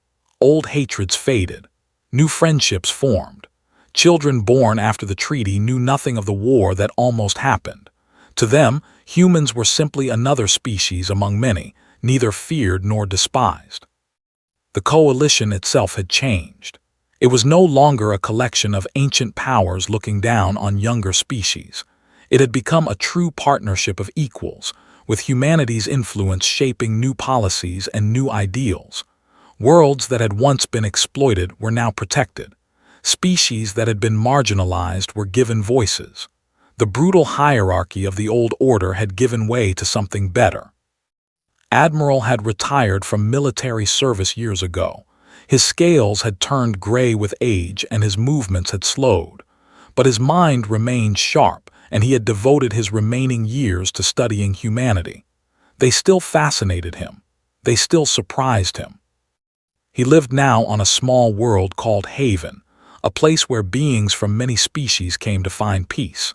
Old hatreds faded. New friendships formed. Children born after the treaty knew nothing of the war that almost happened. To them, humans were simply another species among many, neither feared nor despised. The coalition itself had changed. It was no longer a collection of ancient powers looking down on younger species. It had become a true partnership of equals, with humanity's influence shaping new policies and new ideals. Worlds that had once been exploited were now protected. Species that had been marginalized were given voices. The brutal hierarchy of the old order had given way to something better. Admiral had retired from military service years ago. His scales had turned gray with age and his movements had slowed. But his mind remained sharp, and he had devoted his remaining years to studying humanity. They still fascinated him. They still surprised him. He lived now on a small world called Haven, a place where beings from many species came to find peace.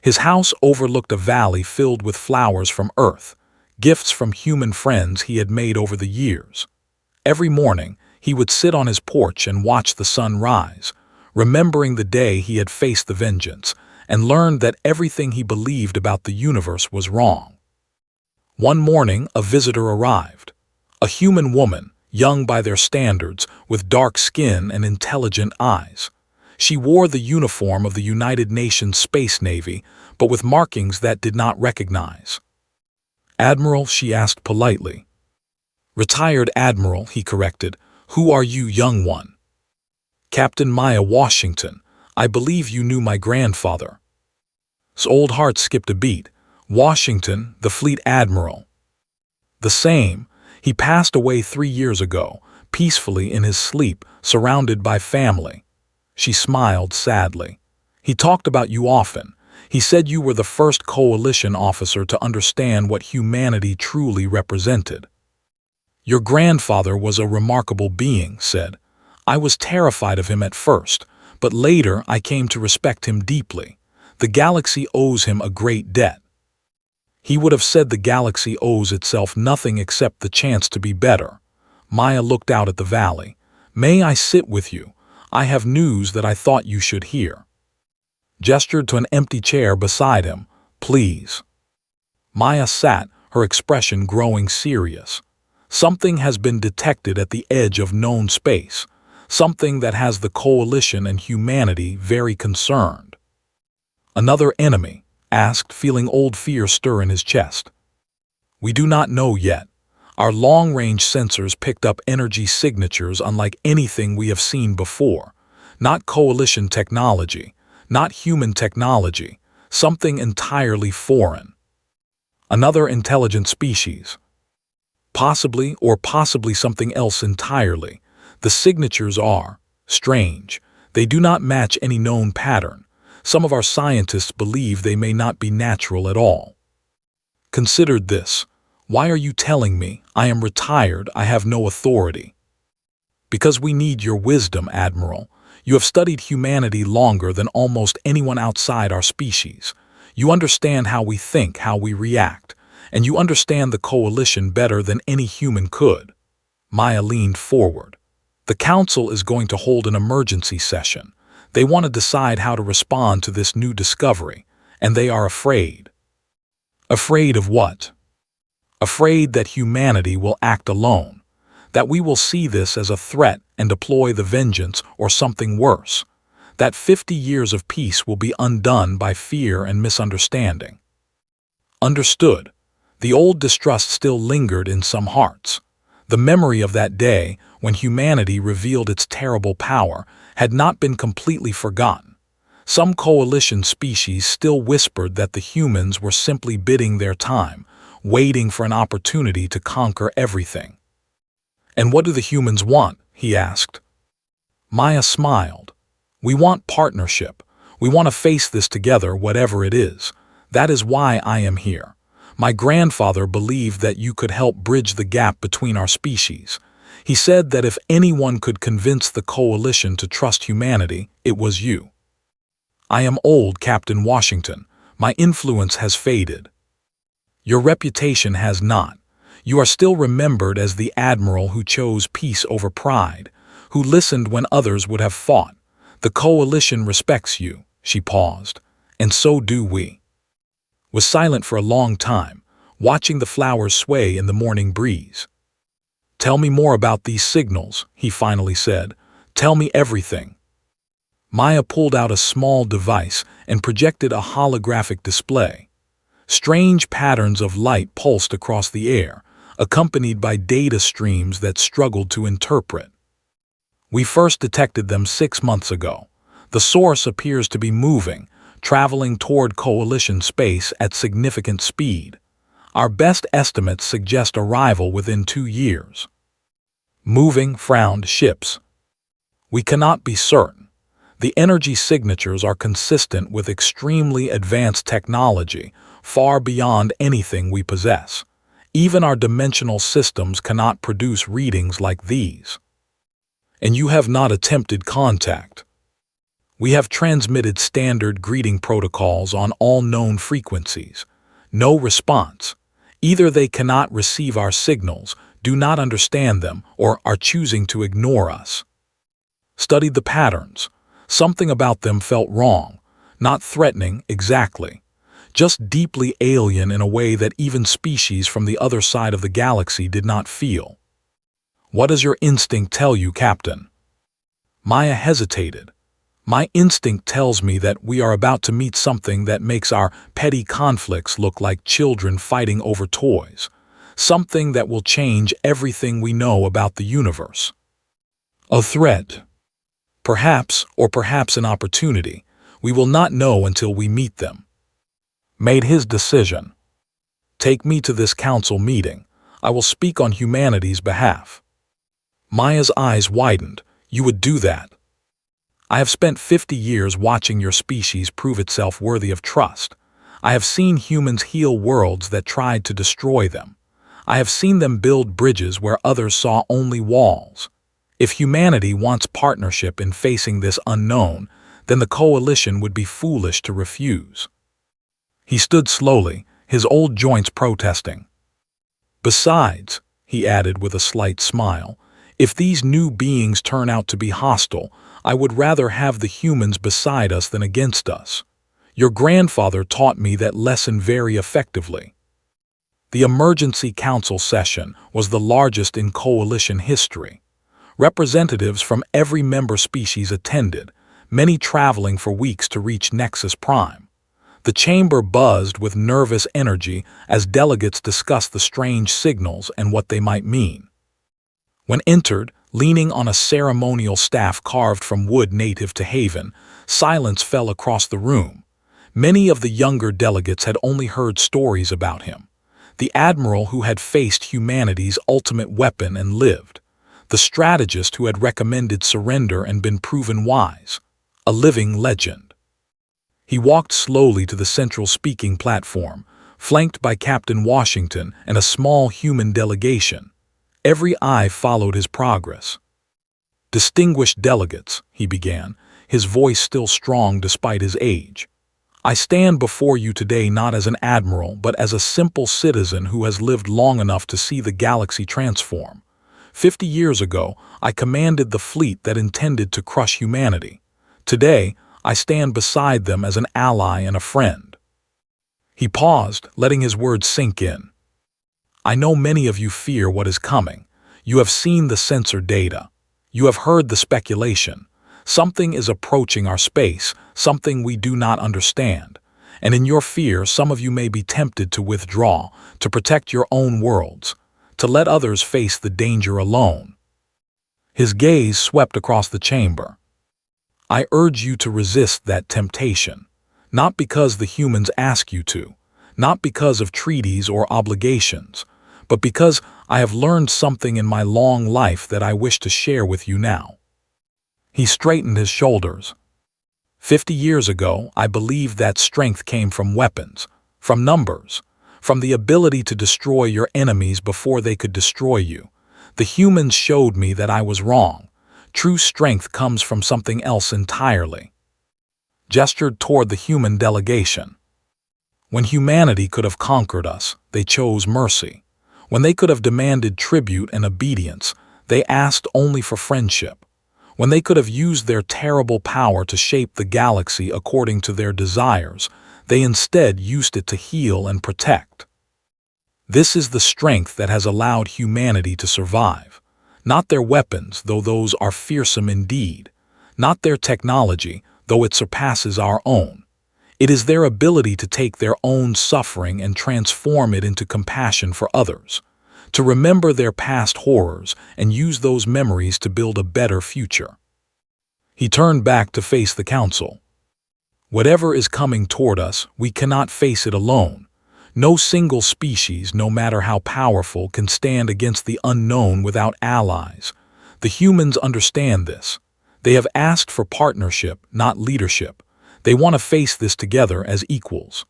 His house overlooked a valley filled with flowers from Earth, gifts from human friends he had made over the years. Every morning, he would sit on his porch and watch the sun rise, remembering the day he had faced the vengeance and learned that everything he believed about the universe was wrong. One morning, a visitor arrived. A human woman, young by their standards, with dark skin and intelligent eyes. She wore the uniform of the United Nations Space Navy, but with markings that did not recognize. "Admiral," she asked politely. "Retired Admiral," he corrected. "Who are you, young one?" "Captain Maya Washington. I believe you knew my grandfather." His old heart skipped a beat. Washington, the fleet admiral. The same. He passed away 3 years ago, peacefully in his sleep, surrounded by family. She smiled sadly. He talked about you often. He said you were the first coalition officer to understand what humanity truly represented. Your grandfather was a remarkable being, said. I was terrified of him at first, but later I came to respect him deeply. The galaxy owes him a great debt. He would have said the galaxy owes itself nothing except the chance to be better. Maya looked out at the valley. May I sit with you? I have news that I thought you should hear. Gestured to an empty chair beside him. Please. Maya sat, her expression growing serious. Something has been detected at the edge of known space, something that has the coalition and humanity very concerned. Another enemy? Asked, feeling old fear stir in his chest. We do not know yet. Our long-range sensors picked up energy signatures unlike anything we have seen before. Not coalition technology, not human technology, something entirely foreign. Another intelligent species. Possibly or possibly something else entirely. The signatures are strange. They do not match any known pattern. Some of our scientists believe they may not be natural at all. Consider this. Why are you telling me? I am retired, I have no authority. Because we need your wisdom, Admiral. You have studied humanity longer than almost anyone outside our species. You understand how we think, how we react, and you understand the coalition better than any human could. Maya leaned forward. The Council is going to hold an emergency session. They want to decide how to respond to this new discovery, and they are afraid. Afraid of what? Afraid that humanity will act alone, that we will see this as a threat and deploy the vengeance or something worse, that 50 years of peace will be undone by fear and misunderstanding. Understood. The old distrust still lingered in some hearts. The memory of that day, when humanity revealed its terrible power, had not been completely forgotten. Some coalition species still whispered that the humans were simply biding their time, waiting for an opportunity to conquer everything. And what do the humans want? He asked. Maya smiled. We want partnership. We want to face this together, whatever it is. That is why I am here. My grandfather believed that you could help bridge the gap between our species. He said that if anyone could convince the coalition to trust humanity, it was you. I am old, Captain Washington. My influence has faded. Your reputation has not. You are still remembered as the admiral who chose peace over pride, who listened when others would have fought. The coalition respects you, she paused, and so do we. Was silent for a long time, watching the flowers sway in the morning breeze. Tell me more about these signals, he finally said. Tell me everything. Maya pulled out a small device and projected a holographic display. Strange patterns of light pulsed across the air, accompanied by data streams that struggled to interpret. We first detected them 6 months ago. The source appears to be moving, traveling toward coalition space at significant speed. Our best estimates suggest arrival within 2 years. Moving, frowned ships. We cannot be certain. The energy signatures are consistent with extremely advanced technology, far beyond anything we possess. Even our dimensional systems cannot produce readings like these. And you have not attempted contact. We have transmitted standard greeting protocols on all known frequencies. No response. Either they cannot receive our signals, do not understand them, or are choosing to ignore us. Studied the patterns. Something about them felt wrong, not threatening exactly, just deeply alien in a way that even species from the other side of the galaxy did not feel. What does your instinct tell you, Captain? Maya hesitated. My instinct tells me that we are about to meet something that makes our petty conflicts look like children fighting over toys, something that will change everything we know about the universe. A threat. Perhaps, or perhaps an opportunity. We will not know until we meet them. Made his decision. Take me to this council meeting. I will speak on humanity's behalf. Maya's eyes widened. You would do that? I have spent 50 years watching your species prove itself worthy of trust. I have seen humans heal worlds that tried to destroy them. I have seen them build bridges where others saw only walls. If humanity wants partnership in facing this unknown, then the coalition would be foolish to refuse. He stood slowly, his old joints protesting. Besides, he added with a slight smile, if these new beings turn out to be hostile, I would rather have the humans beside us than against us. Your grandfather taught me that lesson very effectively. The emergency council session was the largest in coalition history. Representatives from every member species attended, many traveling for weeks to reach Nexus Prime. The chamber buzzed with nervous energy as delegates discussed the strange signals and what they might mean. When entered, leaning on a ceremonial staff carved from wood native to Haven, silence fell across the room. Many of the younger delegates had only heard stories about him. The admiral who had faced humanity's ultimate weapon and lived. The strategist who had recommended surrender and been proven wise. A living legend. He walked slowly to the central speaking platform, flanked by Captain Washington and a small human delegation. Every eye followed his progress. Distinguished delegates, he began, his voice still strong despite his age. I stand before you today not as an admiral, but as a simple citizen who has lived long enough to see the galaxy transform. 50 years ago, I commanded the fleet that intended to crush humanity. Today, I stand beside them as an ally and a friend. He paused, letting his words sink in. I know many of you fear what is coming. You have seen the sensor data. You have heard the speculation. Something is approaching our space, something we do not understand. And in your fear, some of you may be tempted to withdraw, to protect your own worlds, to let others face the danger alone. His gaze swept across the chamber. I urge you to resist that temptation, not because the humans ask you to, not because of treaties or obligations, but because I have learned something in my long life that I wish to share with you now. He straightened his shoulders. 50 years ago, I believed that strength came from weapons, from numbers, from the ability to destroy your enemies before they could destroy you. The humans showed me that I was wrong. True strength comes from something else entirely. Gestured toward the human delegation. When humanity could have conquered us, they chose mercy. When they could have demanded tribute and obedience, they asked only for friendship. When they could have used their terrible power to shape the galaxy according to their desires, they instead used it to heal and protect. This is the strength that has allowed humanity to survive. Not their weapons, though those are fearsome indeed. Not their technology, though it surpasses our own. It is their ability to take their own suffering and transform it into compassion for others, to remember their past horrors and use those memories to build a better future. He turned back to face the council. Whatever is coming toward us, we cannot face it alone. No single species, no matter how powerful, can stand against the unknown without allies. The humans understand this. They have asked for partnership, not leadership. They want to face this together as equals.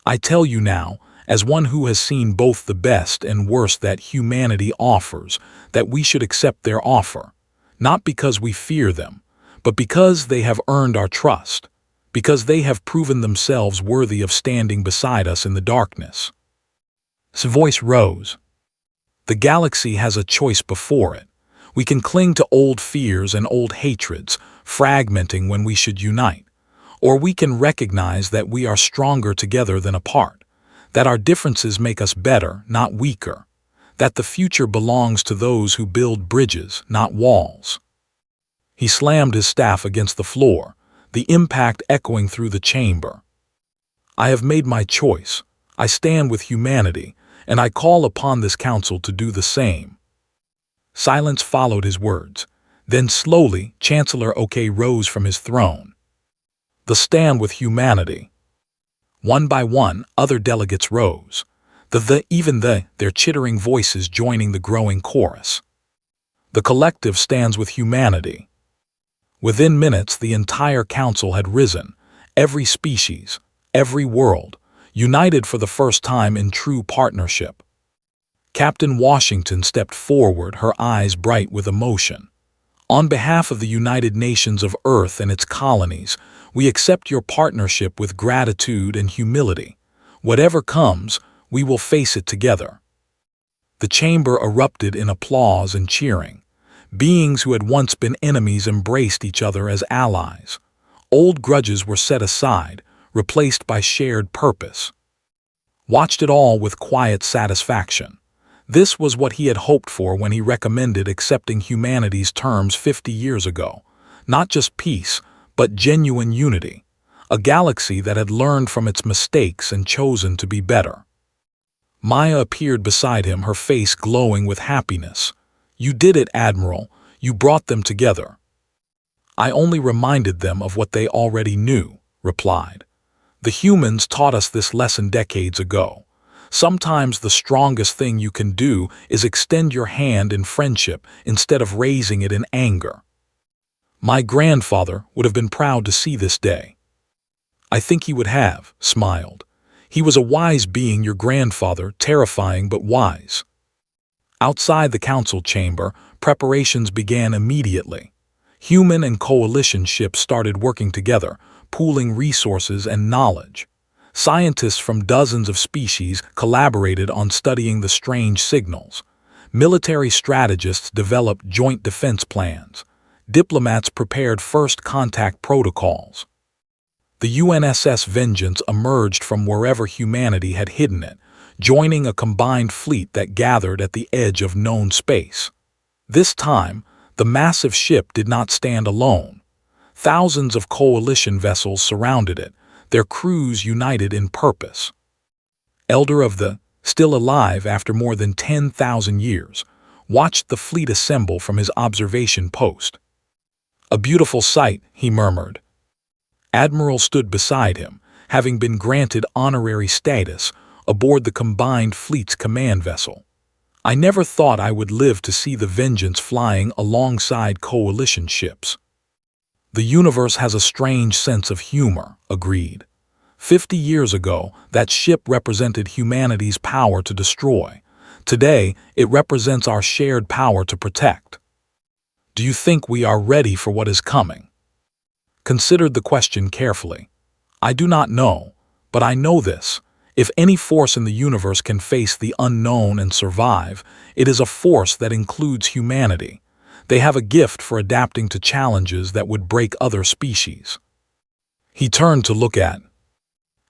I tell you now, as one who has seen both the best and worst that humanity offers, that we should accept their offer, not because we fear them, but because they have earned our trust, because they have proven themselves worthy of standing beside us in the darkness. His voice rose. The galaxy has a choice before it. We can cling to old fears and old hatreds, fragmenting when we should unite. Or we can recognize that we are stronger together than apart, that our differences make us better, not weaker, that the future belongs to those who build bridges, not walls. He slammed his staff against the floor, the impact echoing through the chamber. I have made my choice. I stand with humanity, and I call upon this council to do the same. Silence followed his words. Then slowly, Chancellor Oke rose from his throne. The stand with humanity. One by one, other delegates rose. Their chittering voices joining the growing chorus. The collective stands with humanity. Within minutes, the entire council had risen, every species, every world, united for the first time in true partnership. Captain Washington stepped forward, her eyes bright with emotion. On behalf of the United Nations of Earth and its colonies, we accept your partnership with gratitude and humility. Whatever comes, we will face it together. The chamber erupted in applause and cheering. Beings who had once been enemies embraced each other as allies. Old grudges were set aside, replaced by shared purpose. Watched it all with quiet satisfaction. This was what he had hoped for when he recommended accepting humanity's terms 50 years ago. Not just peace, but genuine unity. A galaxy that had learned from its mistakes and chosen to be better. Maya appeared beside him, her face glowing with happiness. "You did it, Admiral. You brought them together." "I only reminded them of what they already knew," replied. "The humans taught us this lesson decades ago. Sometimes the strongest thing you can do is extend your hand in friendship instead of raising it in anger." "My grandfather would have been proud to see this day." "I think he would have," smiled. "He was a wise being, your grandfather, terrifying but wise." Outside the council chamber, preparations began immediately. Human and coalition ships started working together, pooling resources and knowledge. Scientists from dozens of species collaborated on studying the strange signals. Military strategists developed joint defense plans. Diplomats prepared first contact protocols. The UNSS Vengeance emerged from wherever humanity had hidden it, joining a combined fleet that gathered at the edge of known space. This time, the massive ship did not stand alone. Thousands of coalition vessels surrounded it, their crews united in purpose. Elder of the, still alive after more than 10,000 years, watched the fleet assemble from his observation post. "A beautiful sight," he murmured. Admiral stood beside him, having been granted honorary status aboard the combined fleet's command vessel. "I never thought I would live to see the Vengeance flying alongside coalition ships." "The universe has a strange sense of humor," agreed. 50 years ago, that ship represented humanity's power to destroy. Today, it represents our shared power to protect. "Do you think we are ready for what is coming?" Considered the question carefully. "I do not know, but I know this. If any force in the universe can face the unknown and survive, it is a force that includes humanity. They have a gift for adapting to challenges that would break other species." He turned to look at.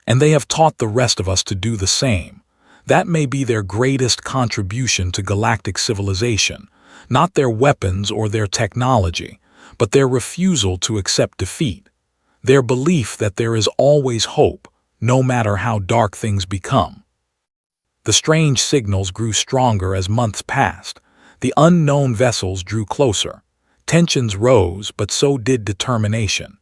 "And they have taught the rest of us to do the same. That may be their greatest contribution to galactic civilization, not their weapons or their technology, but their refusal to accept defeat, their belief that there is always hope, no matter how dark things become." The strange signals grew stronger as months passed. The unknown vessels drew closer. Tensions rose, but so did determination.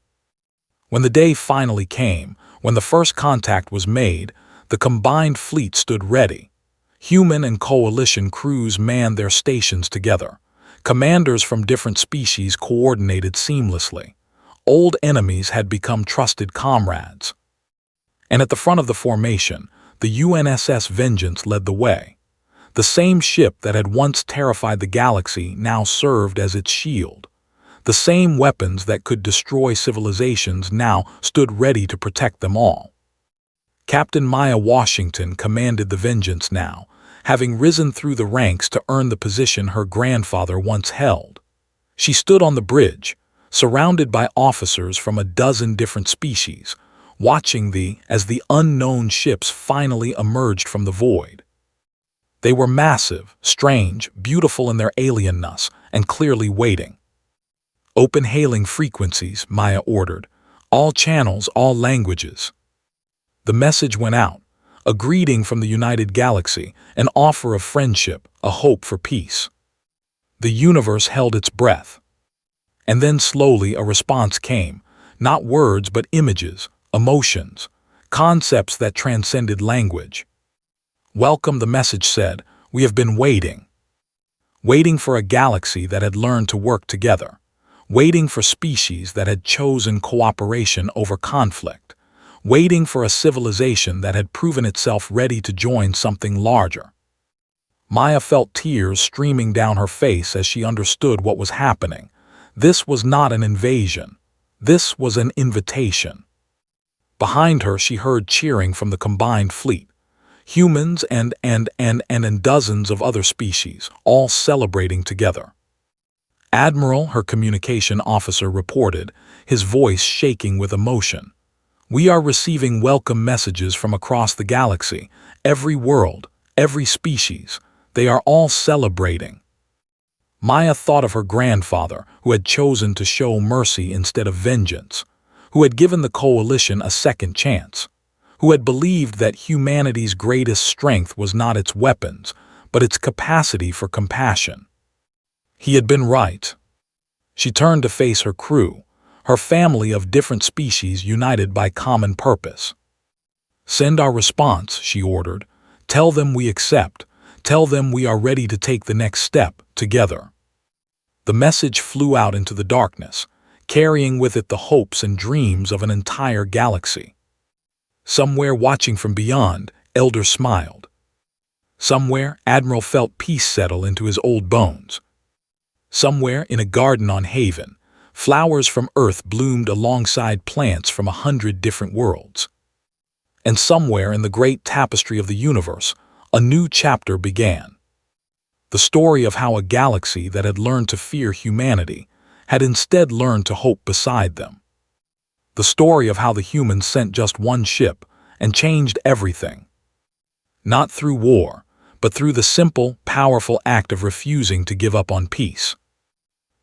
When the day finally came, when the first contact was made, the combined fleet stood ready. Human and coalition crews manned their stations together. Commanders from different species coordinated seamlessly. Old enemies had become trusted comrades. And at the front of the formation, the UNSS Vengeance led the way. The same ship that had once terrified the galaxy now served as its shield. The same weapons that could destroy civilizations now stood ready to protect them all. Captain Maya Washington commanded the Vengeance now, having risen through the ranks to earn the position her grandfather once held. She stood on the bridge, surrounded by officers from a dozen different species, watching as the unknown ships finally emerged from the void. They were massive, strange, beautiful in their alienness, and clearly waiting. "Open hailing frequencies," Maya ordered. "All channels, all languages." The message went out, a greeting from the United Galaxy, an offer of friendship, a hope for peace. The universe held its breath. And then slowly a response came, not words but images, emotions, concepts that transcended language. "Welcome," the message said. "We have been waiting. Waiting for a galaxy that had learned to work together. waiting for species that had chosen cooperation over conflict, waiting for a civilization that had proven itself ready to join something larger. Maya felt tears streaming down her face as she understood what was happening. This was not an invasion. This was an invitation. Behind her, she heard cheering from the combined fleet. Humans and dozens of other species, all celebrating together. Admiral, her communication officer, reported, his voice shaking with emotion. "We are receiving welcome messages from across the galaxy, every world, every species. They are all celebrating." Maya thought of her grandfather, who had chosen to show mercy instead of vengeance, who had given the coalition a second chance, who had believed that humanity's greatest strength was not its weapons, but its capacity for compassion. He had been right. She turned to face her crew, her family of different species united by common purpose. "Send our response," she ordered. "Tell them we accept. Tell them we are ready to take the next step, together." The message flew out into the darkness, carrying with it the hopes and dreams of an entire galaxy. Somewhere watching from beyond, Elder smiled. Somewhere, Admiral felt peace settle into his old bones. Somewhere, in a garden on Haven, flowers from Earth bloomed alongside plants from 100 different worlds. And somewhere in the great tapestry of the universe, a new chapter began. The story of how a galaxy that had learned to fear humanity had instead learned to hope beside them. The story of how the humans sent just one ship and changed everything. Not through war, but through the simple, powerful act of refusing to give up on peace.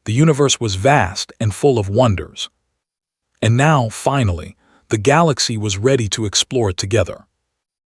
The universe was vast and full of wonders. And now, finally, the galaxy was ready to explore it together.